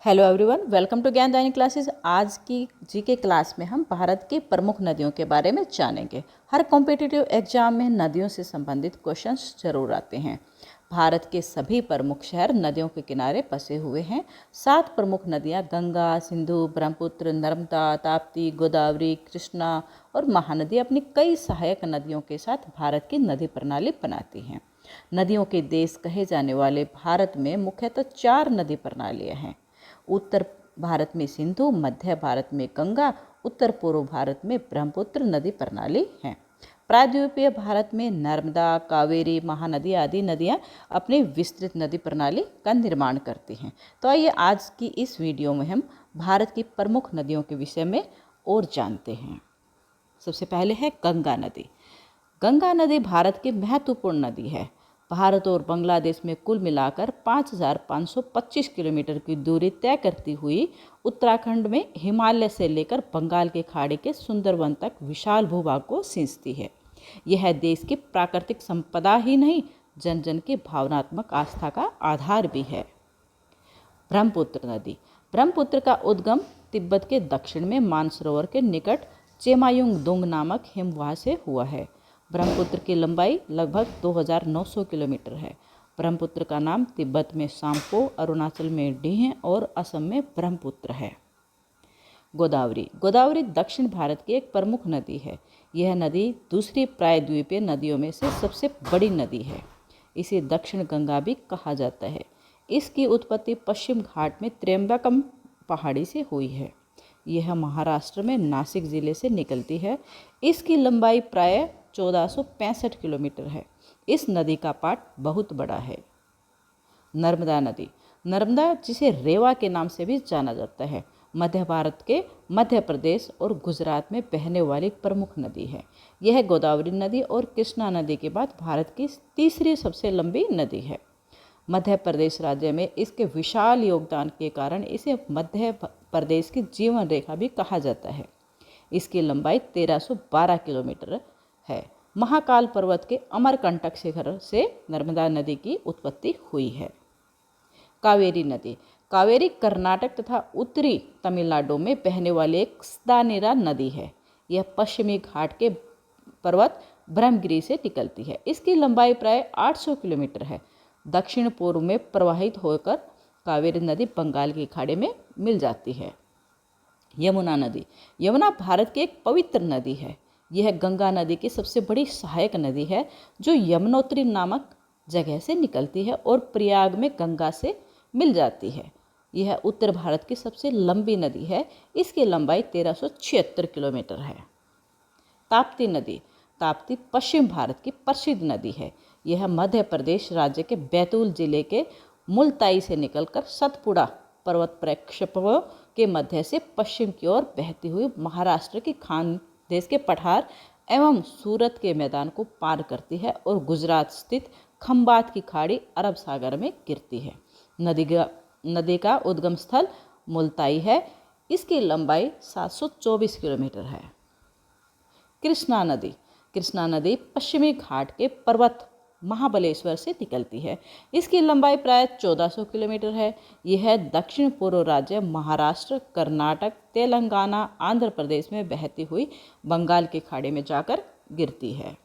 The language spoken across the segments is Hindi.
Hello everyone, welcome to Gyandayini classes. आज की जीके क्लास में हम भारत की प्रमुख नदियों के बारे में जानेंगे। हर कॉम्पिटिटिव एग्जाम में नदियों से संबंधित क्वेश्चंस जरूर आते हैं। भारत के सभी प्रमुख शहर नदियों के किनारे बसे हुए हैं। 7 प्रमुख नदियां गंगा, सिंधु, ब्रह्मपुत्र, नर्मदा, ताप्ती, गोदावरी, कृष्णा और महानदी अपनी कई सहायक नदियों के साथ भारत की नदी प्रणाली बनाती हैं। नदियों के देश कहे जाने वाले भारत में मुख्यतः 4 नदी प्रणालियां हैं। उत्तर भारत में सिंधु, मध्य भारत में गंगा, उत्तर पूर्व भारत में ब्रह्मपुत्र नदी प्रणाली है। प्रायद्वीपीय भारत में नर्मदा, कावेरी, महानदी आदि नदियां अपनी विस्तृत नदी प्रणाली का निर्माण करती हैं। तो आइए आज की इस वीडियो में हम भारत की प्रमुख नदियों के विषय में और जानते हैं। सबसे पहले है गंगा नदी। गंगा नदी भारत की महत्वपूर्ण नदी है। भारत और बांग्लादेश में कुल मिलाकर 5,525 किलोमीटर की दूरी तय करती हुई उत्तराखंड में हिमालय से लेकर बंगाल के खाड़ी के सुंदरवन तक विशाल भूभाग को सींचती है। यह देश की प्राकृतिक संपदा ही नहीं, जन जन की भावनात्मक आस्था का आधार भी है। ब्रह्मपुत्र नदी। ब्रह्मपुत्र का उद्गम तिब्बत के दक्षिण में मानसरोवर के निकट चेमायुंग दुंग नामक हिमवाह से हुआ है। ब्रह्मपुत्र की लंबाई लगभग 2,900 किलोमीटर है। ब्रह्मपुत्र का नाम तिब्बत में साम्पो, अरुणाचल में डीह और असम में ब्रह्मपुत्र है। गोदावरी। गोदावरी दक्षिण भारत की एक प्रमुख नदी है। यह नदी दूसरी प्रायद्वीपीय नदियों में से सबसे बड़ी नदी है। इसे दक्षिण गंगा भी कहा जाता है। इसकी उत्पत्ति पश्चिम घाट में त्र्यंबकम पहाड़ी से हुई है। यह महाराष्ट्र में नासिक जिले से निकलती है। इसकी लंबाई प्राय 1465 किलोमीटर है। इस नदी का पाट बहुत बड़ा है। नर्मदा नदी। नर्मदा, जिसे रेवा के नाम से भी जाना जाता है, मध्य भारत के मध्य प्रदेश और गुजरात में बहने वाली प्रमुख नदी है। यह गोदावरी नदी और कृष्णा नदी के बाद भारत की तीसरी सबसे लंबी नदी है। मध्य प्रदेश राज्य में इसके विशाल योगदान के कारण इसे मध्य प्रदेश की जीवन रेखा भी कहा जाता है। इसकी लंबाई 1312 किलोमीटर है। महाकाल पर्वत के अमरकंटक शिखर से नर्मदा नदी की उत्पत्ति हुई है। कावेरी नदी। कावेरी कर्नाटक तथा उत्तरी तमिलनाडु में बहने वाली एक सदानीरा नदी है। यह पश्चिमी घाट के पर्वत ब्रह्मगिरी से निकलती है। इसकी लंबाई प्राय 800 किलोमीटर है। दक्षिण पूर्व में प्रवाहित होकर कावेरी नदी बंगाल की खाड़ी में मिल जाती है। यमुना नदी। यमुना भारत की एक पवित्र नदी है। यह गंगा नदी की सबसे बड़ी सहायक नदी है, जो यमुनोत्री नामक जगह से निकलती है और प्रयाग में गंगा से मिल जाती है। यह उत्तर भारत की सबसे लंबी नदी है। इसकी लंबाई 1376 किलोमीटर है। ताप्ती नदी। ताप्ती पश्चिम भारत की प्रसिद्ध नदी है। यह मध्य प्रदेश राज्य के बैतूल जिले के मुलताई से निकलकर सतपुड़ा पर्वत प्रक्षेपवों के मध्य से पश्चिम की ओर बहती हुई महाराष्ट्र की खानदेश के पठार एवं सूरत के मैदान को पार करती है और गुजरात स्थित खंबात की खाड़ी अरब सागर में गिरती है। नदी का उद्गम स्थल मुलताई है। इसकी लंबाई 724 किलोमीटर है। कृष्णा नदी। कृष्णा नदी पश्चिमी घाट के पर्वत महाबलेश्वर से निकलती है। इसकी लंबाई प्राय 1400 किलोमीटर है। यह दक्षिण पूर्व राज्य महाराष्ट्र, कर्नाटक, तेलंगाना, आंध्र प्रदेश में बहती हुई बंगाल की खाड़ी में जाकर गिरती है।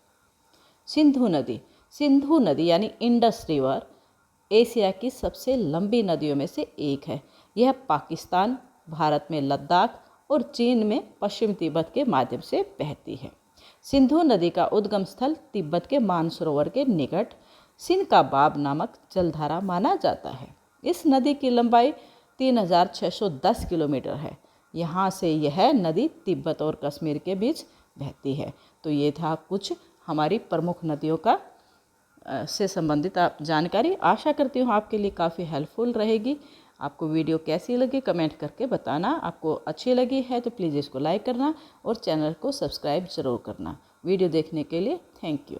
सिंधु नदी। सिंधु नदी यानी इंडस रिवर एशिया की सबसे लंबी नदियों में से एक है। यह पाकिस्तान, भारत में लद्दाख और चीन में पश्चिम तिब्बत के माध्यम से बहती है। सिंधु नदी का उद्गम स्थल तिब्बत के मानसरोवर के निकट सिनकाबाब नामक जलधारा माना जाता है। इस नदी की लंबाई 3,610 किलोमीटर है। यहाँ से यह नदी तिब्बत और कश्मीर के बीच बहती है। तो ये था कुछ हमारी प्रमुख नदियों का से संबंधित जानकारी। आशा करती हूँ आपके लिए काफ़ी हेल्पफुल रहेगी। आपको वीडियो कैसी लगी कमेंट करके बताना। आपको अच्छी लगी है तो प्लीज़ इसको लाइक करना और चैनल को सब्सक्राइब ज़रूर करना। वीडियो देखने के लिए थैंक यू।